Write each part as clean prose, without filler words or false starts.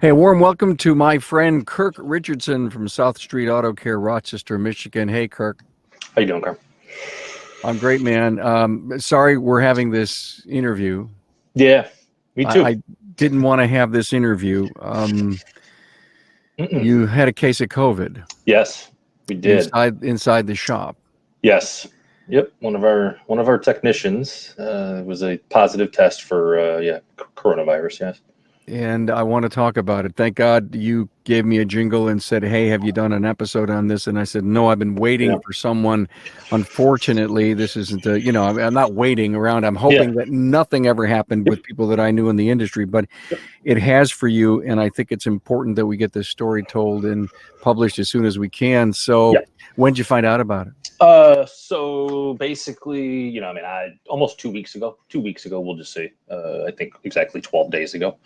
Hey, a warm welcome to my friend Kirk Richardson from South Street Auto Care, Rochester, Michigan. Hey, Kirk. How you doing, Carl? I'm great, man. Sorry we're having this interview. Yeah, me too. I didn't want to have this interview. You had a case of COVID. Yes, we did. Inside the shop. Yes. Yep. One of our technicians was a positive test for coronavirus. Yes. And I want to talk about it. Thank God you gave me a jingle and said, hey, have you done an episode on this? And I said, no, I've been waiting for someone. Unfortunately, this isn't I'm not waiting around. I'm hoping that nothing ever happened with people that I knew in the industry, but it has for you. And I think it's important that we get this story told and published as soon as we can. So when did you find out about it? So basically, almost 2 weeks ago, we'll just say, I think exactly 12 days ago,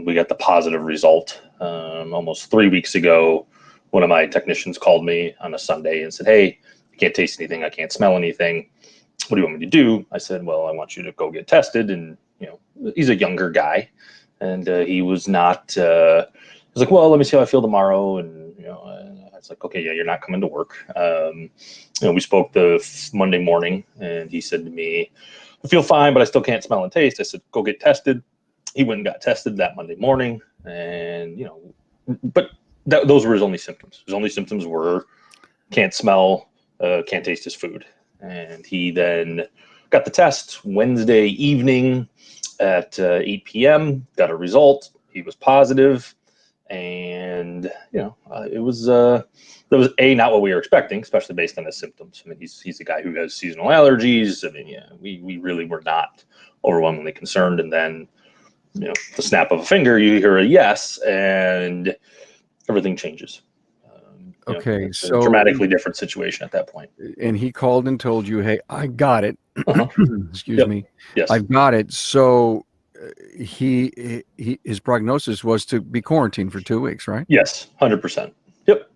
we got the positive result. Almost 3 weeks ago, one of my technicians called me on a Sunday and said, hey, I can't taste anything. I can't smell anything. What do you want me to do? I said, well, I want you to go get tested. And, he's a younger guy and he was not, he was like, well, let me see how I feel tomorrow. And, it's like, okay, yeah, you're not coming to work. We spoke the Monday morning and he said to me, I feel fine, but I still can't smell and taste. I said, go get tested. He went and got tested that Monday morning. And, but those were his only symptoms. His only symptoms were can't smell, can't taste his food. And he then got the test Wednesday evening at 8 p.m., got a result. He was positive. And it was that was not what we were expecting, especially based on his symptoms. I mean, he's a guy who has seasonal allergies. I mean, we really were not overwhelmingly concerned. And then, the snap of a finger, you hear a yes, and everything changes. Okay, it's a dramatically different situation at that point. And he called and told you, hey, I got it. Excuse me. Yes, I've got it. So his prognosis was to be quarantined for 2 weeks, right? Yes, 100%. Yep.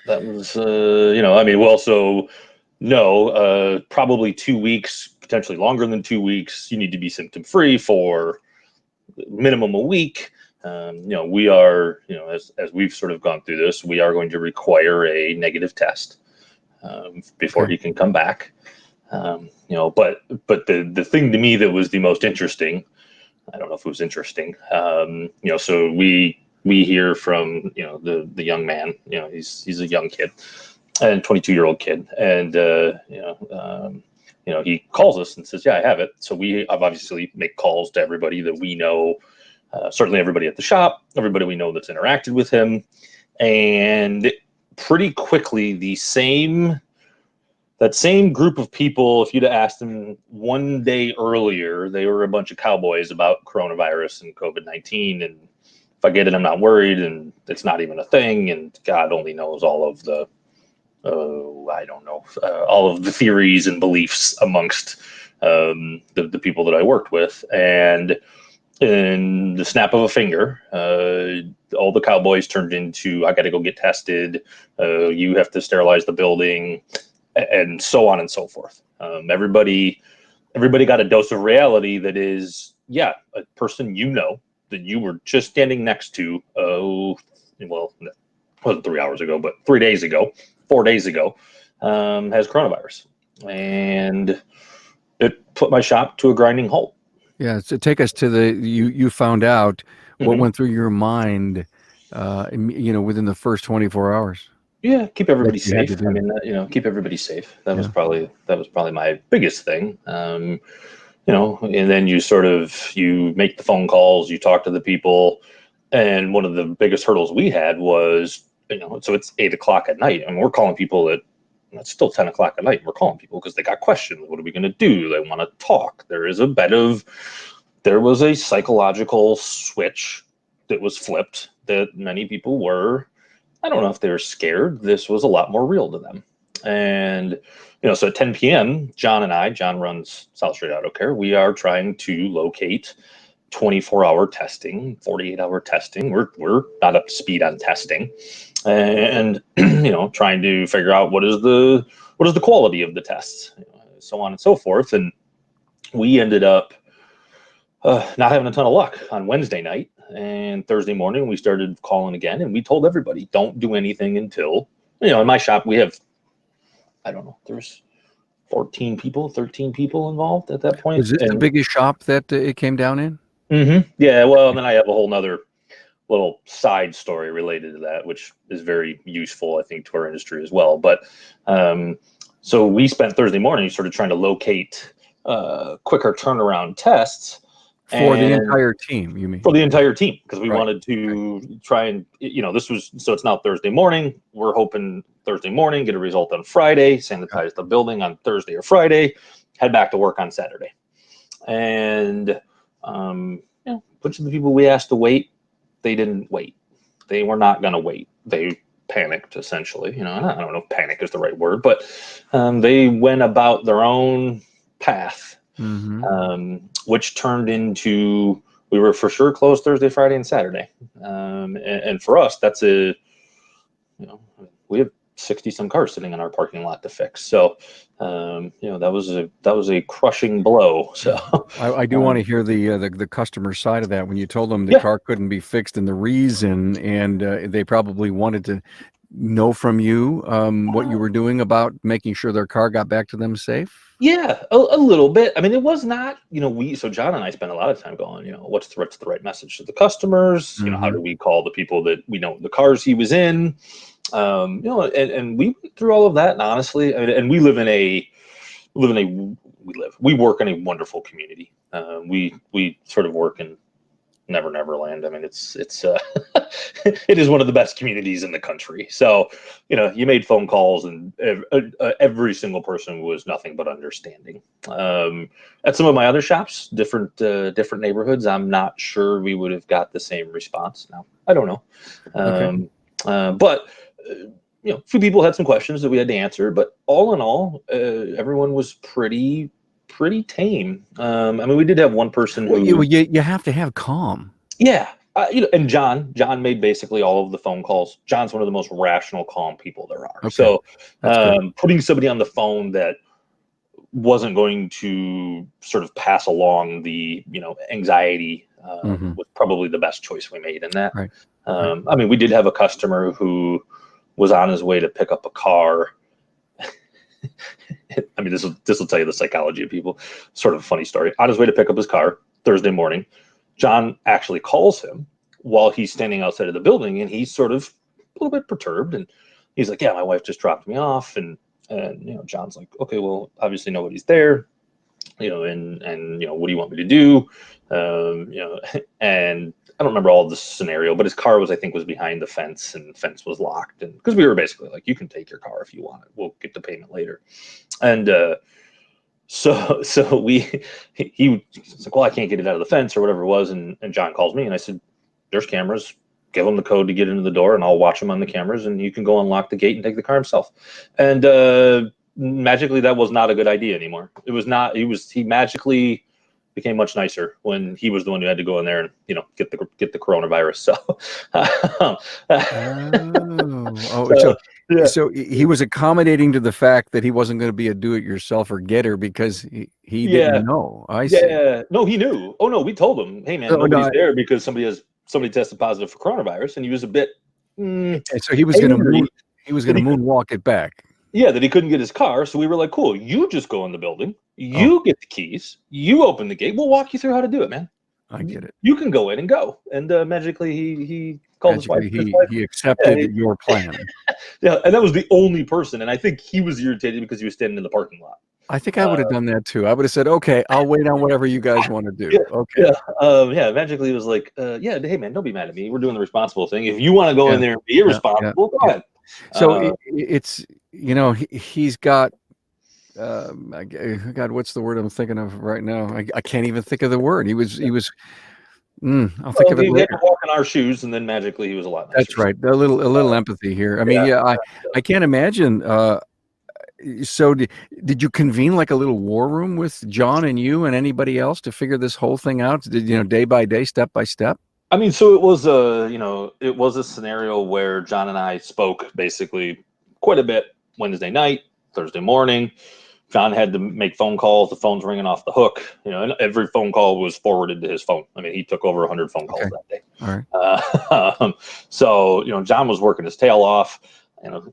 That was, we'll also know probably 2 weeks, potentially longer than 2 weeks. You need to be symptom free for minimum a week. We are, as we've sort of gone through this, we are going to require a negative test before he can come back. But the thing to me that was the most interesting, I don't know if it was interesting. So we hear from, the young man, he's a young kid and 22-year-old kid. And, he calls us and says, yeah, I have it. So we obviously make calls to everybody that we know, certainly everybody at the shop, everybody we know that's interacted with him. And pretty quickly, that same group of people, if you'd have asked them one day earlier, they were a bunch of cowboys about coronavirus and COVID-19. And if I get it, I'm not worried. And it's not even a thing. And God only knows all of the, all of the theories and beliefs amongst the people that I worked with. And in the snap of a finger, all the cowboys turned into, I got to go get tested. You have to sterilize the building. And so on and so forth. Everybody got a dose of reality that is, a person that you were just standing next to, it wasn't 3 hours ago, but 3 days ago, 4 days ago, has coronavirus. And it put my shop to a grinding halt. Yeah, so take us to you found out what went through your mind, within the first 24 hours. Yeah, keep everybody safe. I mean, keep everybody safe. That was probably my biggest thing. And then you make the phone calls, you talk to the people, and one of the biggest hurdles we had was, so it's 8 o'clock at night, and we're calling people it's still 10 o'clock at night. And we're calling people because they got questions. What are we going to do? They want to talk. There was a psychological switch that was flipped that many people were. I don't know if they were scared. This was a lot more real to them. And, so at 10 p.m., John runs South Street Auto Care. We are trying to locate 24-hour testing, 48-hour testing. We're not up to speed on testing. And, trying to figure out what is the quality of the tests, so on and so forth. And we ended up not having a ton of luck on Wednesday night. And Thursday morning, we started calling again, and we told everybody, don't do anything until, in my shop, we have, I don't know, there's 13 people involved at that point. Was this the biggest shop that it came down in? Yeah, well, and then I have a whole nother little side story related to that, which is very useful, I think, to our industry as well. But so we spent Thursday morning sort of trying to locate quicker turnaround tests. For the entire team, you mean? For the entire team, because we wanted to try and, this was, so it's now Thursday morning. We're hoping Thursday morning, get a result on Friday, sanitize the building on Thursday or Friday, head back to work on Saturday. And, a bunch of the people we asked to wait, they didn't wait. They were not going to wait. They panicked, essentially. I don't know if panic is the right word, but they went about their own path. Which turned into, we were for sure closed Thursday, Friday, and Saturday. And for us, that's we have 60 some cars sitting in our parking lot to fix. So, that was a crushing blow. So I do want to hear the customer side of that. When you told them the car couldn't be fixed and the reason, and they probably wanted to know from you what you were doing about making sure their car got back to them safe. Yeah, a little bit. I mean, it was not, so John and I spent a lot of time going, what's the right message to the customers? How do we call the people that we know the cars he was in? And we went through all of that. And honestly, and we work in a wonderful community. We sort of work in Never Land. I mean, it's it is one of the best communities in the country. So, you made phone calls, and every single person was nothing but understanding. At some of my other shops, different neighborhoods, I'm not sure we would have got the same response. Now, I don't know. But a few people had some questions that we had to answer. But all in all, everyone was pretty tame. I mean, we did have one person who you have to have calm. Yeah. And John made basically all of the phone calls. John's one of the most rational, calm people there are. Okay. So putting somebody on the phone that wasn't going to sort of pass along the, anxiety was probably the best choice we made in that. Right. I mean, we did have a customer who was on his way to pick up a car. I mean, this will tell you the psychology of people. Sort of a funny story. On his way to pick up his car Thursday morning, John actually calls him while he's standing outside of the building, and he's sort of a little bit perturbed. And he's like, "Yeah, my wife just dropped me off." And John's like, "Okay, well, obviously nobody's there, and what do you want me to do?" And I don't remember all of the scenario, but his car was behind the fence, and the fence was locked. And because we were basically like, "You can take your car if you want it. We'll get the payment later." And so he was like, "Well, I can't get it out of the fence," or whatever it was. And John calls me, and I said, "There's cameras. Give him the code to get into the door, and I'll watch him on the cameras, and you can go unlock the gate and take the car himself." And magically, that was not a good idea anymore. It was not. He magically became much nicer when he was the one who had to go in there and get the coronavirus. So he was accommodating to the fact that he wasn't going to be a do-it-yourselfer getter because he didn't know. I see. Yeah, no, he knew. Oh no, we told him, "Hey man, nobody's there because somebody tested positive for coronavirus," and he was a bit. And so he was going to moonwalk it back. Yeah, that he couldn't get his car. So we were like, "Cool, you just go in the building. You get the keys. You open the gate. We'll walk you through how to do it, man. I get it. You can go in and go." And magically, he called his wife. He accepted your plan. Yeah, and that was the only person. And I think he was irritated because he was standing in the parking lot. I think I would have done that too. I would have said, "Okay, I'll wait on whatever you guys want to do." Okay. Yeah. Magically, it was like, "Yeah, hey man, don't be mad at me. We're doing the responsible thing. If you want to go in there and be irresponsible, go ahead." So it's he's got. God, what's the word I'm thinking of right now? I can't even think of the word. I'll think of it later. He had to walk in our shoes, and then magically he was a lot nicer. That's right. A little empathy here. I mean, I can't imagine. So did you convene like a little war room with John and you and anybody else to figure this whole thing out? Day by day, step by step? I mean, so it was a scenario where John and I spoke basically quite a bit Wednesday night, Thursday morning, John had to make phone calls. The phone's ringing off the hook, and every phone call was forwarded to his phone. I mean, he took over 100 phone calls that day. All right. So, John was working his tail off, and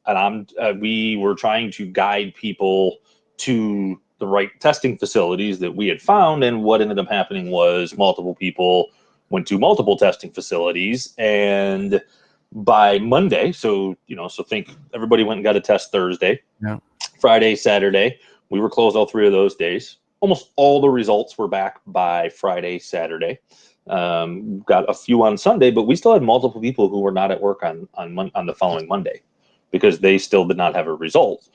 we were trying to guide people to the right testing facilities that we had found. And what ended up happening was multiple people went to multiple testing facilities, and by Monday, so think everybody went and got a test Thursday, Friday, Saturday. We were closed all 3 of those days. Almost all the results were back by Friday, Saturday. Got a few on Sunday, but we still had multiple people who were not at work on the following Monday because they still did not have a result.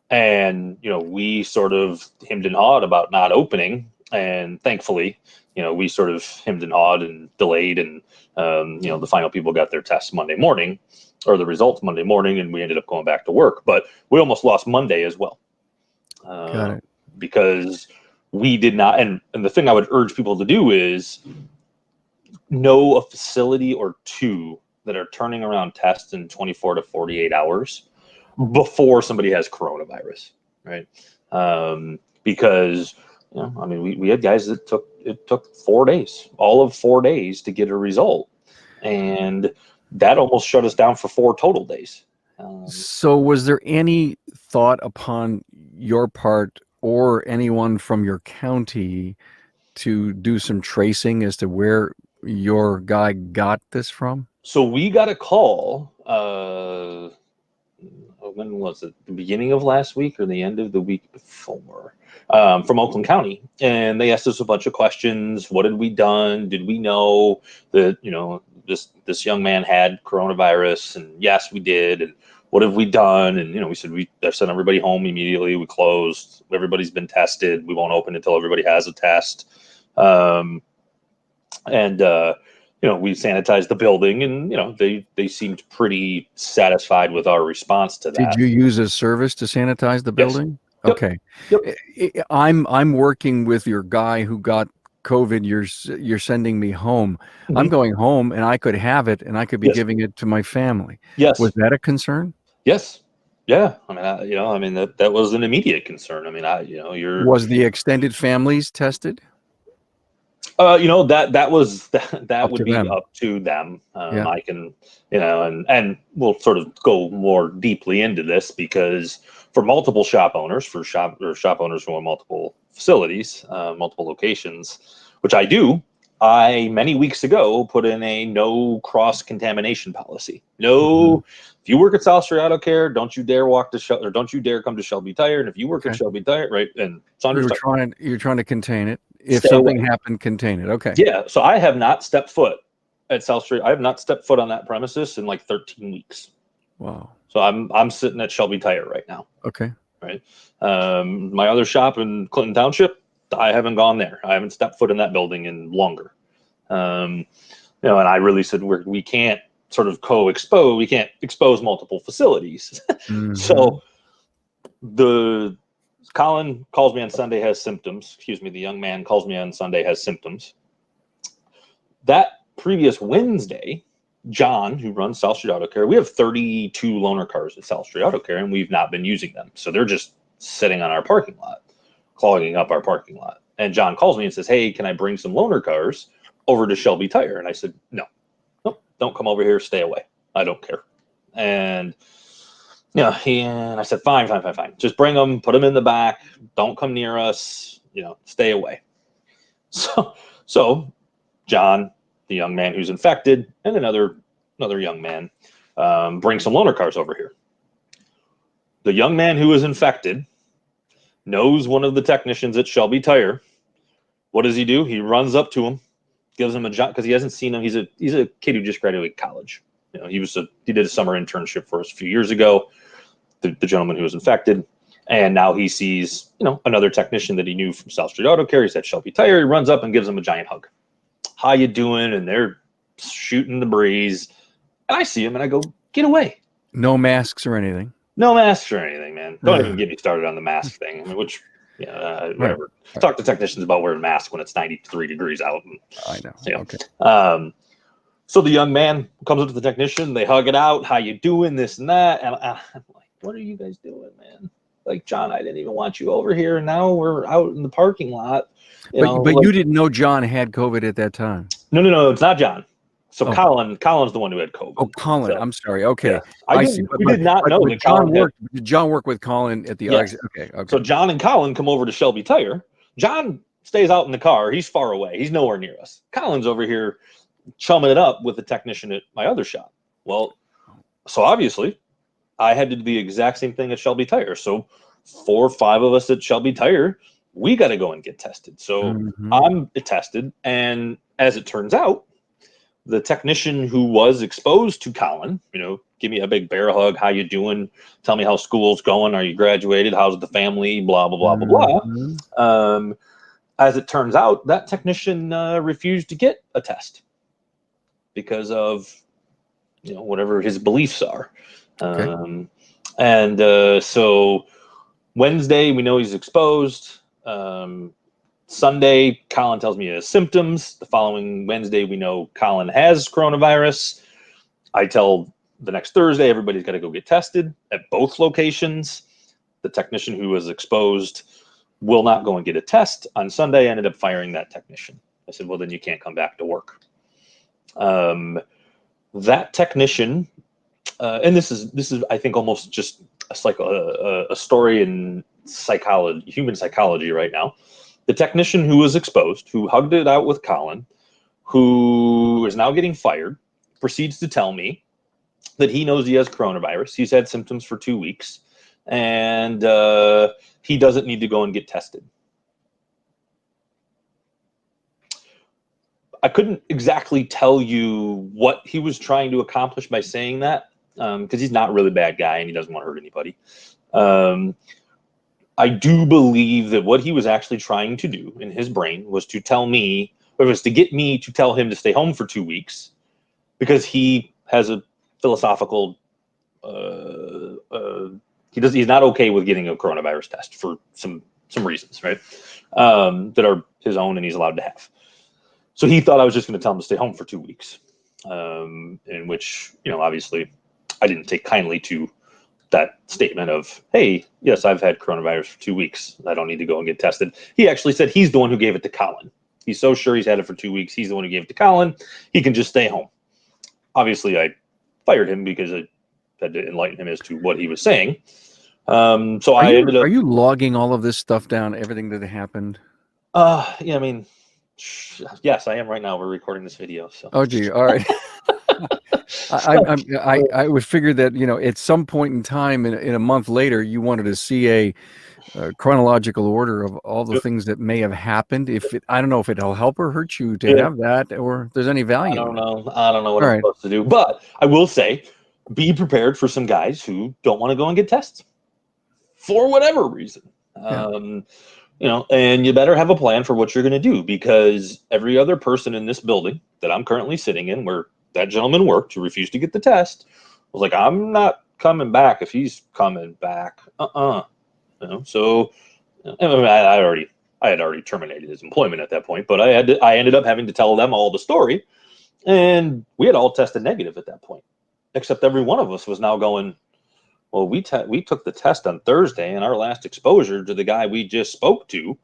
And, we sort of hemmed and hawed about not opening. And thankfully, we sort of hemmed and hawed and delayed. And, the final people got their tests Monday morning, or the results Monday morning, and we ended up going back to work. But we almost lost Monday as well. Got it. Because we did not. And the thing I would urge people to do is know a facility or 2 that are turning around tests in 24 to 48 hours before somebody has coronavirus, right? Because we had guys that took 4 days, all of 4 days to get a result, and that almost shut us down for 4 total days. So was there any thought upon your part or anyone from your county to do some tracing as to where your guy got this from? So we got a call, when was it? The beginning of last week or the end of the week before, from Oakland County. And they asked us a bunch of questions. What had we done? Did we know that, this young man had coronavirus? And yes, we did. And what have we done? And, we said, I sent everybody home immediately. We closed. Everybody's been tested. We won't open until everybody has a test. We sanitized the building, and, they seemed pretty satisfied with our response to that. Did you use a service to sanitize the building? Yep. Okay. Yep. I'm working with your guy who got COVID. You're sending me home. Mm-hmm. I'm going home, and I could have it, and I could be giving it to my family. Yes. Was that a concern? Yes. Yeah. That was an immediate concern. Was the extended families tested? That would be them. up to them. Yeah. I can, and we'll sort of go more deeply into this because for multiple shop owners, shop owners who own multiple facilities, multiple locations, which I do, I many weeks ago put in a no cross contamination policy. No, if you work at South Street Auto Care, don't you dare don't you dare come to Shelby Tire. And if you work at Shelby Tire, right, and Saunders you're trying to contain it. If Stay something away. happened, contain it. Okay. Yeah. So I have not stepped foot at South Street. I have not stepped foot on that premises in like 13 weeks. Wow. So I'm sitting at Shelby Tire right now. Okay. Right. My other shop in Clinton Township, I haven't gone there. I haven't stepped foot in that building in longer. And I really said we can't sort of co-expose. We can't expose multiple facilities. Mm-hmm. So Colin calls me on Sunday, has symptoms. Excuse me. The young man calls me on Sunday, has symptoms. That previous Wednesday, John, who runs South Street Auto Care, we have 32 loaner cars at South Street Auto Care, and we've not been using them. So they're just sitting on our parking lot, clogging up our parking lot. And John calls me and says, "Hey, can I bring some loaner cars over to Shelby Tire?" And I said, "No, don't come over here. Stay away. I don't care." And I said, fine. Just bring them, put them in the back. Don't come near us. Stay away. So John, the young man who's infected, and another young man, bring some loaner cars over here. The young man who is infected knows one of the technicians at Shelby Tire. What does he do? He runs up to him, gives him a job because he hasn't seen him. He's a kid who just graduated college. He did a summer internship for us a few years ago. The gentleman who was infected, and now he sees another technician that he knew from South Street Auto Care. He's at Shelby Tire. He runs up and gives him a giant hug. "How you doing?" And they're shooting the breeze, and I see him and I go, "Get away!" No masks or anything. No masks or anything, man. Don't even get me started on the mask thing. Whatever. Right. Talk to technicians about wearing masks when it's 93 degrees out. I know. Okay. So the young man comes up to the technician. They hug it out. "How you doing?" This and that. And I'm like, "What are you guys doing, man? like, John, I didn't even want you over here, and now we're out in the parking lot. But you didn't know John had COVID at that time. No, it's not John. So Oh. Colin's the one who had COVID. Oh, Colin. So, I'm sorry. Okay, yeah. I see. did not know that John Colin did John work with Colin at the Yes. Okay. So John and Colin come over to Shelby Tire. John stays out in the car. He's far away. He's nowhere near us. Colin's over here chumming it up with the technician at my other shop. Well, so obviously I had to do the exact same thing at Shelby Tire. So 4 or 5 of us at Shelby Tire, we got to go and get tested. So I'm tested. And as it turns out, the technician who was exposed to Colin, give me a big bear hug. How you doing? Tell me how school's going. Are you graduated? How's the family? Blah, blah, blah, blah, blah. As it turns out, that technician refused to get a test because of, whatever his beliefs are. Okay. So Wednesday, we know he's exposed. Sunday, Colin tells me he has symptoms. The following Wednesday, we know Colin has coronavirus. I tell the next Thursday, everybody's got to go get tested at both locations. The technician who was exposed will not go and get a test. On Sunday, I ended up firing that technician. I said, well, then you can't come back to work. That technician, and this is, I think, almost just a story in psychology, human psychology right now. The technician who was exposed, who hugged it out with Colin, who is now getting fired, proceeds to tell me that he knows he has coronavirus. He's had symptoms for 2 weeks, and he doesn't need to go and get tested. I couldn't exactly tell you what he was trying to accomplish by saying that, because he's not a really bad guy and he doesn't want to hurt anybody. I do believe that what he was actually trying to do in his brain was to tell me, or was to get me to tell him to stay home for 2 weeks, because he has a philosophical, he's not okay with getting a coronavirus test for some reasons, right? That are his own and he's allowed to have. So he thought I was just going to tell him to stay home for 2 weeks, in which, obviously I didn't take kindly to that statement of, hey, yes, I've had coronavirus for 2 weeks. I don't need to go and get tested. He actually said he's the one who gave it to Colin. He's so sure he's had it for 2 weeks. He's the one who gave it to Colin. He can just stay home. Obviously, I fired him because I had to enlighten him as to what he was saying. So I ended up. Are you logging all of this stuff down, everything that happened? Yeah, I mean, yes, I am right now. We're recording this video. So. Oh, gee. All right. I would figure that, at some point in time, in a month later, you wanted to see a chronological order of all the things that may have happened. I don't know if it'll help or hurt you to have that, or if there's any value. I don't know what I'm supposed to do, but I will say, be prepared for some guys who don't want to go and get tests for whatever reason. And you better have a plan for what you're going to do, because every other person in this building that I'm currently sitting in, where that gentleman worked who refused to get the test, was like, I'm not coming back if he's coming back. So I had already terminated his employment at that point, but I ended up having to tell them all the story, and we had all tested negative at that point, except every one of us was now going, well, we took the test on Thursday, and our last exposure to the guy we just spoke to,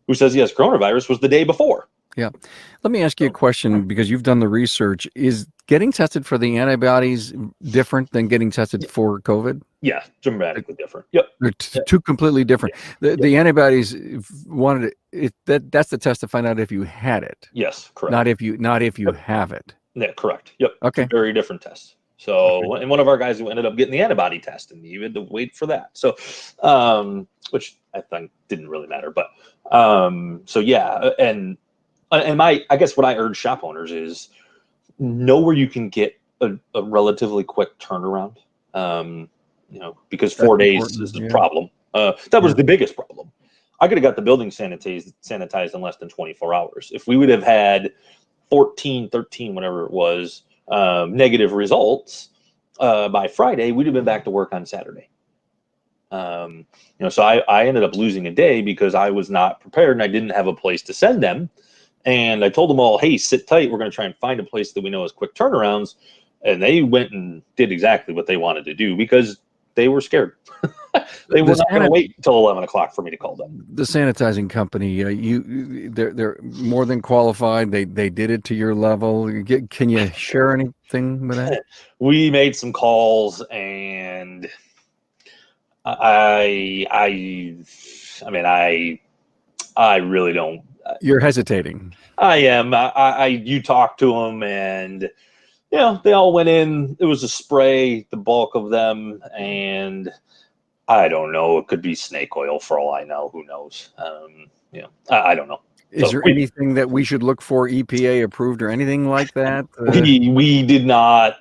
who says he has coronavirus, was the day before. Yeah. Let me ask you a question, because you've done the research. Is getting tested for the antibodies different than getting tested for COVID? Yeah, dramatically different. Yep. They're two completely different. The antibodies that's the test to find out if you had it. Yes, correct. Not if you have it. Yeah, correct. Yep. Okay. Very different tests. So, and one of our guys who ended up getting the antibody test, and he had to wait for that. So, which I think didn't really matter, but so yeah, and I guess what I urge shop owners is know where you can get a relatively quick turnaround. Because 4 days is the problem. That was the biggest problem. I could have got the building sanitized in less than 24 hours. If we would have had 14, 13, whatever it was, negative results by Friday, we'd have been back to work on Saturday. So I ended up losing a day because I was not prepared and I didn't have a place to send them. And I told them all, hey, sit tight. We're going to try and find a place that we know has quick turnarounds. And they went and did exactly what they wanted to do, because they were scared. They were not going to wait until 11 o'clock for me to call them. The sanitizing company, they're more than qualified. They did it to your level. Can you share anything with that? We made some calls, and I mean, I really don't. You're hesitating. I am. You talk to them, and they all went in. It was a spray, the bulk of them, and I don't know. It could be snake oil for all I know. Who knows? I don't know. Is there anything that we should look for EPA approved or anything like that? We did not.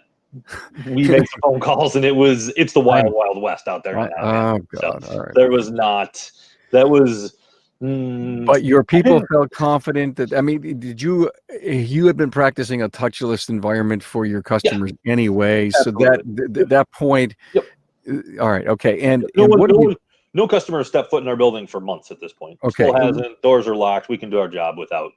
We made some phone calls, and it's the wild west out there. Oh God! So all right. There was not. That was. But your people felt confident that, I mean, you had been practicing a touchless environment for your customers anyway. Absolutely. So that point. Yep. All right. Okay. And no customer has stepped foot in our building for months at this point. Okay. Still hasn't. Doors are locked. We can do our job without,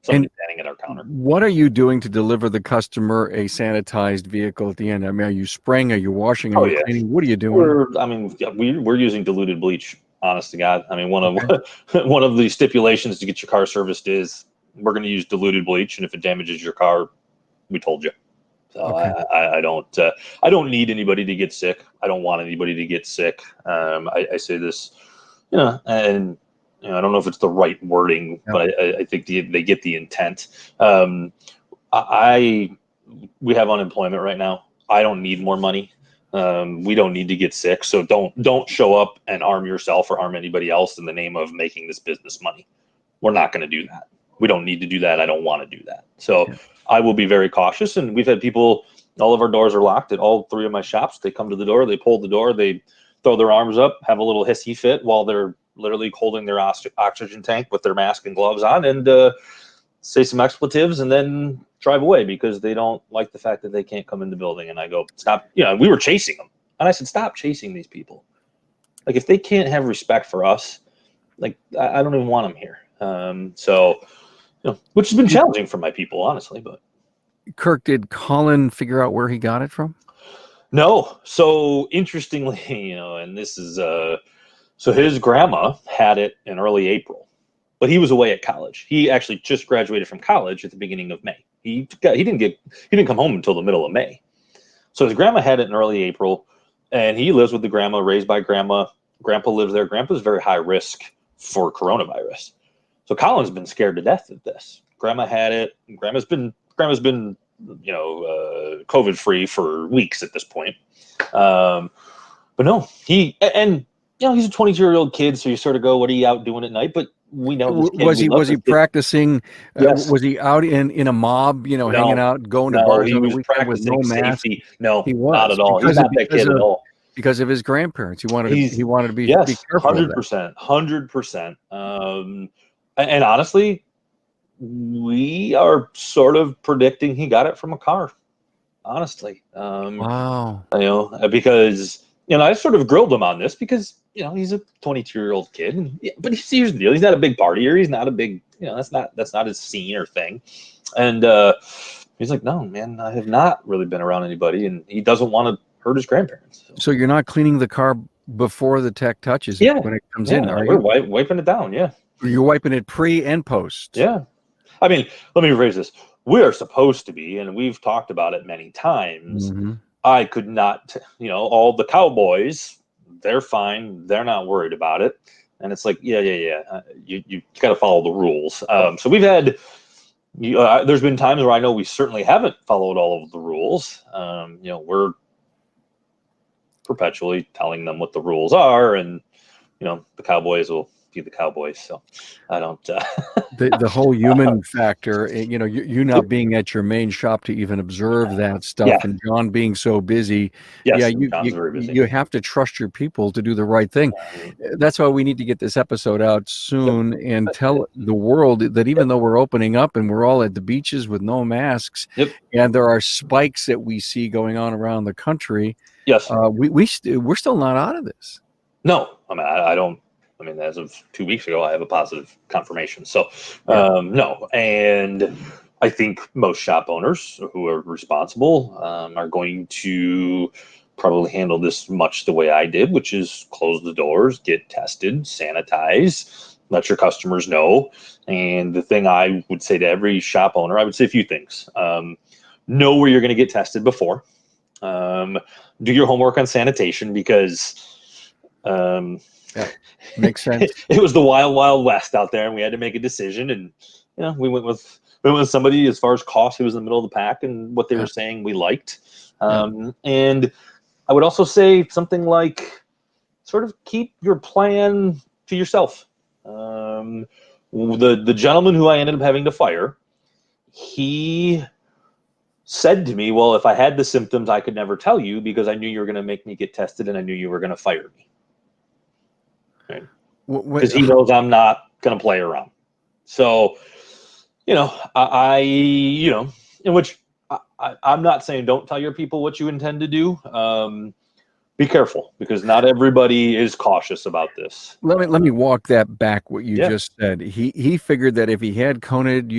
somebody standing at our counter. What are you doing to deliver the customer a sanitized vehicle at the end? I mean, are you spraying? Are you washing? Are you cleaning? What are you doing? We're using diluted bleach. Honest to God. I mean, one of the stipulations to get your car serviced is we're going to use diluted bleach, and if it damages your car, we told you. So I don't need anybody to get sick. I don't want anybody to get sick. I say this, and I don't know if it's the right wording, but I think they get the intent. We have unemployment right now. I don't need more money. We don't need to get sick, so don't show up and harm yourself or harm anybody else in the name of making this business money. We're not going to do that. We don't need to do that. I don't want to do that. So I will be very cautious. And we've had people, all of our doors are locked at all 3 of my shops. They come to the door, they pull the door, they throw their arms up, have a little hissy fit while they're literally holding their oxygen tank with their mask and gloves on, and say some expletives and then drive away because they don't like the fact that they can't come in the building. And I go, stop. We were chasing them. And I said, stop chasing these people. Like, if they can't have respect for us, like, I don't even want them here. Which has been challenging for my people, honestly. But Kirk, did Colin figure out where he got it from? No. So interestingly, and this is, so his grandma had it in early April. But he was away at college. He actually just graduated from college at the beginning of May. He didn't come home until the middle of May. So his grandma had it in early April, and he lives with the grandma, raised by grandma. Grandpa lives there. Grandpa's very high risk for coronavirus. So Colin's been scared to death of this. Grandma had it. And grandma's been COVID free for weeks at this point. But no, he's a 22-year-old kid, so you sort of go, what are you out doing at night? But we know this kid, was he practicing? Yes. Was he out in a mob? hanging out, going to bars on the weekend with no mask? Safety. No, he was not at all. He's not that kid at all. Because of his grandparents, he wanted to be careful. 100%. And honestly, we are sort of predicting he got it from a car. Honestly, wow. Because I sort of grilled him on this because he's a 22-year-old kid, but here's the deal: he's not a big partier. He's not a big, that's not his scene or thing. And he's like, no, man, I have not really been around anybody, and he doesn't want to hurt his grandparents. So you're not cleaning the car before the tech touches it when it comes in, are you? We're wiping it down, You're wiping it pre and post. Yeah. I mean, let me rephrase this. We are supposed to be, and we've talked about it many times. Mm-hmm. I could not, all the cowboys, they're fine. They're not worried about it. And it's like, You got to follow the rules. So we've had, there's been times where I know we certainly haven't followed all of the rules. We're perpetually telling them what the rules are, and, the cowboys will be the cowboys. So I don't, the whole human factor, you not being at your main shop to even observe that stuff, and John being so busy. John's very busy. You have to trust your people to do the right thing. That's why we need to get this episode out soon and tell the world that even though we're opening up and we're all at the beaches with no masks, and there are spikes that we see going on around the country. Yes, we're still not out of this. No, I don't. As of 2 weeks ago, I have a positive confirmation. So, no. And I think most shop owners who are responsible are going to probably handle this much the way I did, which is close the doors, get tested, sanitize, let your customers know. And the thing I would say to every shop owner, I would say a few things. Know where you're going to get tested before. Do your homework on sanitation, because Yeah, makes sense. it was the wild, wild west out there, and we had to make a decision. And we went with somebody, as far as cost, who was in the middle of the pack, and what they were saying we liked. And I would also say something like, sort of keep your plan to yourself. The gentleman who I ended up having to fire, he said to me, well, if I had the symptoms, I could never tell you, because I knew you were going to make me get tested, and I knew you were going to fire me. Right? Because he knows I'm not going to play around. So, in which I'm not saying don't tell your people what you intend to do. Be careful, because not everybody is cautious about this. Let me walk that back. What you just said. He figured that if he had COVID,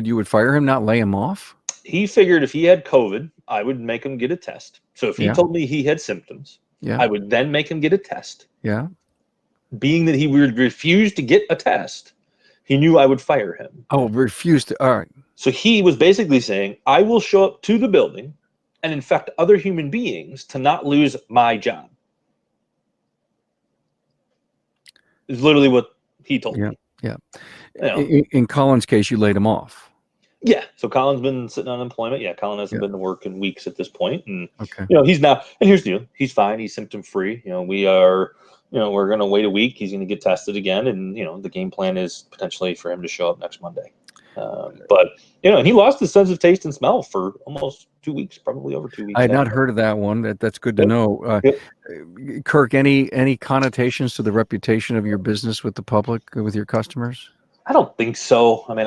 you would fire him, not lay him off. He figured if he had COVID, I would make him get a test. So if he told me he had symptoms, I would then make him get a test. Yeah. Being that he would refuse to get a test, he knew I would fire him. Oh, refused to. All right. So he was basically saying, I will show up to the building and infect other human beings to not lose my job. Is literally what he told me. Yeah. In Colin's case, you laid him off. Yeah. So Colin's been sitting on unemployment. Yeah. Colin hasn't been to work in weeks at this point. And, okay. He's now, and here's the deal. He's fine. He's symptom free. We are, we're going to wait a week. He's going to get tested again. And, the game plan is potentially for him to show up next Monday. But, and he lost his sense of taste and smell for almost 2 weeks, probably over 2 weeks. I had not heard of that one. That's good to know. Kirk, any connotations to the reputation of your business with the public, with your customers? I don't think so. I mean,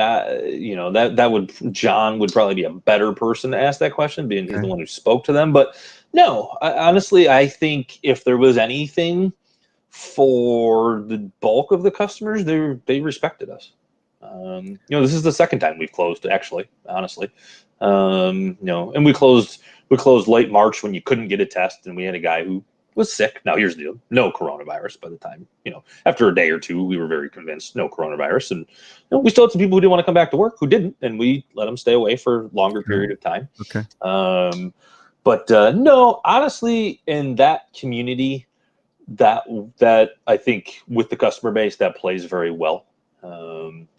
John would probably be a better person to ask that question, being he's the one who spoke to them. But no, honestly, I think if there was anything for the bulk of the customers, they respected us. This is the second time we've closed, actually, honestly. And we closed late March when you couldn't get a test, and we had a guy who was sick. Now here's the deal: no coronavirus. By the time, after a day or two, we were very convinced no coronavirus. And we still had some people who didn't want to come back to work who didn't, and we let them stay away for a longer period of time. Okay. But no, honestly, in that community, that I think with the customer base, that plays very well.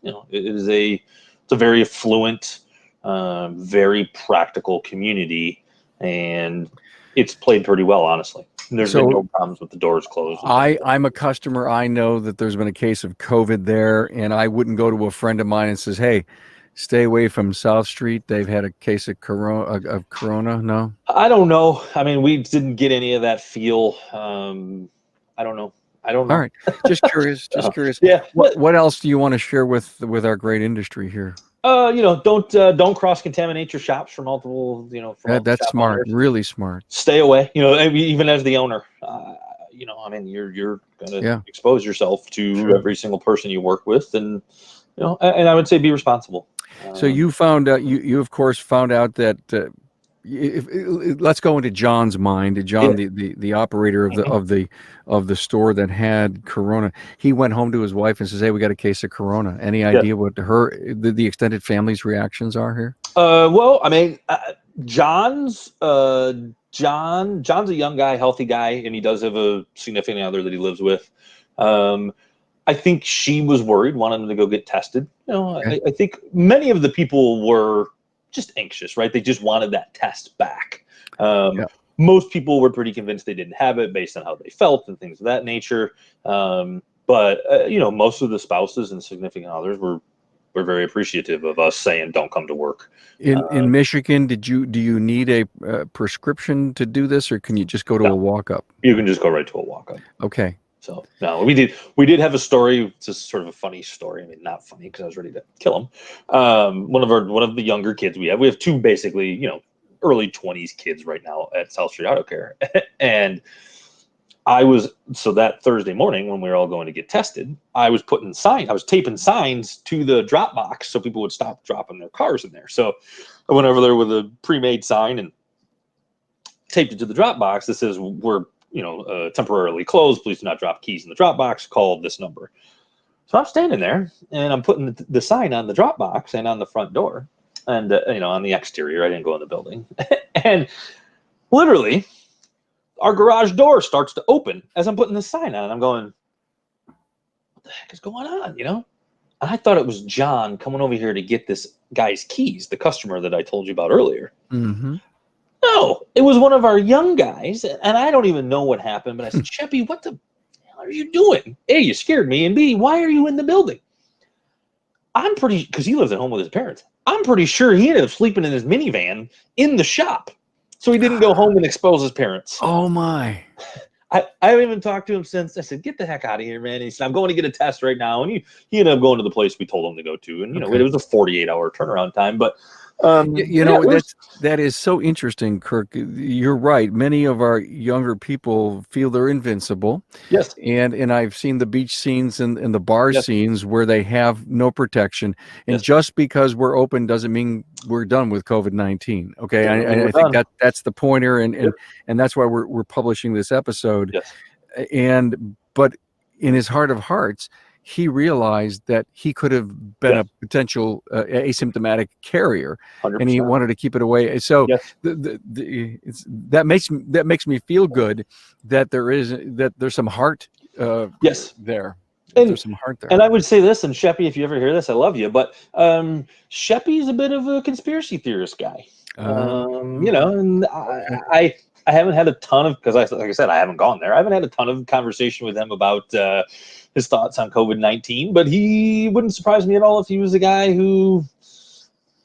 It's a very affluent, very practical community, and it's played pretty well, honestly. There's been no problems with the doors closed. I'm a customer. I know that there's been a case of COVID there, and I wouldn't go to a friend of mine and says, hey, stay away from South Street. They've had a case of corona. No? I don't know. I mean, we didn't get any of that feel. I don't know. All right. Just curious. Yeah. What else do you want to share with our great industry here? Don't cross-contaminate your shops for multiple, that's smart, owners. Really smart. Stay away, even as the owner, you're going to expose yourself to every single person you work with, and, and I would say be responsible. So you found out, you of course found out that, let's go into John's mind. John, the operator of the store that had corona, he went home to his wife and says, "Hey, we got a case of corona." Any idea what the extended family's reactions are here? Well, I mean, John's a young guy, healthy guy, and he does have a significant other that he lives with. I think she was worried, wanted him to go get tested. I think many of the people were just anxious, right? They just wanted that test back. Most people were pretty convinced they didn't have it based on how they felt and things of that nature. But most of the spouses and significant others were very appreciative of us saying, don't come to work. In Michigan, do you need a prescription to do this, or can you just go to a walk-up? You can just go right to a walk-up. Okay. So no, we did have a story. It's just sort of a funny story. I mean, not funny because I was ready to kill him. One of the younger kids we have two basically, early 20s kids right now at South Street Auto Care. And so that Thursday morning when we were all going to get tested, I was taping signs to the drop box so people would stop dropping their cars in there. So I went over there with a pre-made sign, and taped it to the drop box that says, we're, temporarily closed. Please do not drop keys in the drop box. Call this number. So I'm standing there and I'm putting the sign on the drop box and on the front door and, on the exterior. I didn't go in the building. And literally our garage door starts to open as I'm putting the sign on. I'm going, what the heck is going on? And I thought it was John coming over here to get this guy's keys, the customer that I told you about earlier. Mm-hmm. No, it was one of our young guys, and I don't even know what happened, but I said, Sheppy, what the hell are you doing? A, you scared me, and B, why are you in the building? Because he lives at home with his parents, I'm pretty sure he ended up sleeping in his minivan in the shop, so he didn't go home and expose his parents. Oh, my. I haven't even talked to him since. I said, get the heck out of here, man. And he said, I'm going to get a test right now, and he ended up going to the place we told him to go to, and, it was a 48-hour turnaround time, but that is so interesting, Kirk. You're right. Many of our younger people feel they're invincible. Yes. And I've seen the beach scenes and the bar scenes where they have no protection. And just because we're open doesn't mean we're done with COVID-19. Okay. I think that's the pointer. And that's why we're publishing this episode. Yes. But in his heart of hearts, he realized that he could have been a potential asymptomatic carrier, 100%. and he wanted to keep it away. So that makes me feel good that there's some heart. There. There's some heart there. And I would say this, and Sheppy, if you ever hear this, I love you, but Sheppy's a bit of a conspiracy theorist guy. And I haven't had a ton of, because like I said, I haven't gone there. I haven't had a ton of conversation with him about his thoughts on COVID-19, but he wouldn't surprise me at all if he was a guy who,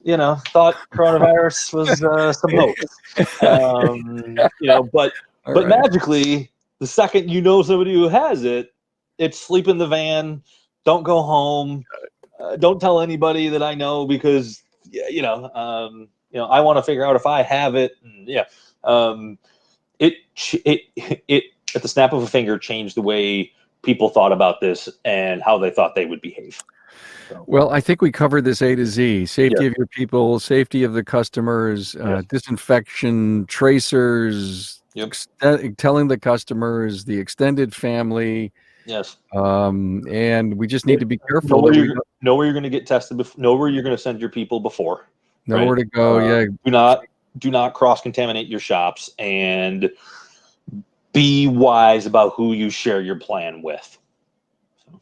thought coronavirus was some hoax. But magically, the second somebody who has it, it's sleep in the van, don't go home, don't tell anybody that I know because, I want to figure out if I have it. And it at the snap of a finger changed the way people thought about this and how they thought they would behave. So. Well, I think we covered this A to Z: safety of your people, safety of the customers, disinfection, tracers, telling the customers, the extended family. Yes. And we just need to be careful. Know where you're going to get tested. Know where you're going to send your people before. Know where to go. Do not cross-contaminate your shops, and be wise about who you share your plan with. So.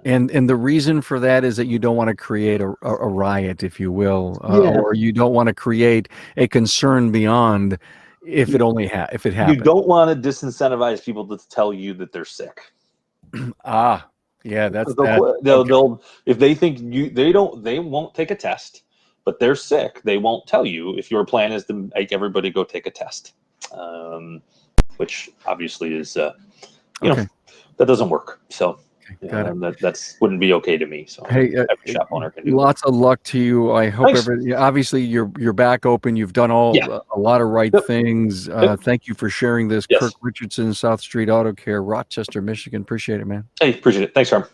And the reason for that is that you don't want to create a riot, if you will, or you don't want to create a concern beyond if it happens. You don't want to disincentivize people to tell you that they're sick. That's they'll if they think they won't take a test, but they're sick. They won't tell you if your plan is to make everybody go take a test. Which obviously is, that doesn't work. So that wouldn't be okay to me. So hey, every shop owner can do lots of luck to you. I hope obviously you're back open. You've done a lot of right things. Thank you for sharing this. Kirk Richardson, South Street Auto Care, Rochester, Michigan. Appreciate it, man. Hey, appreciate it. Thanks, Herm.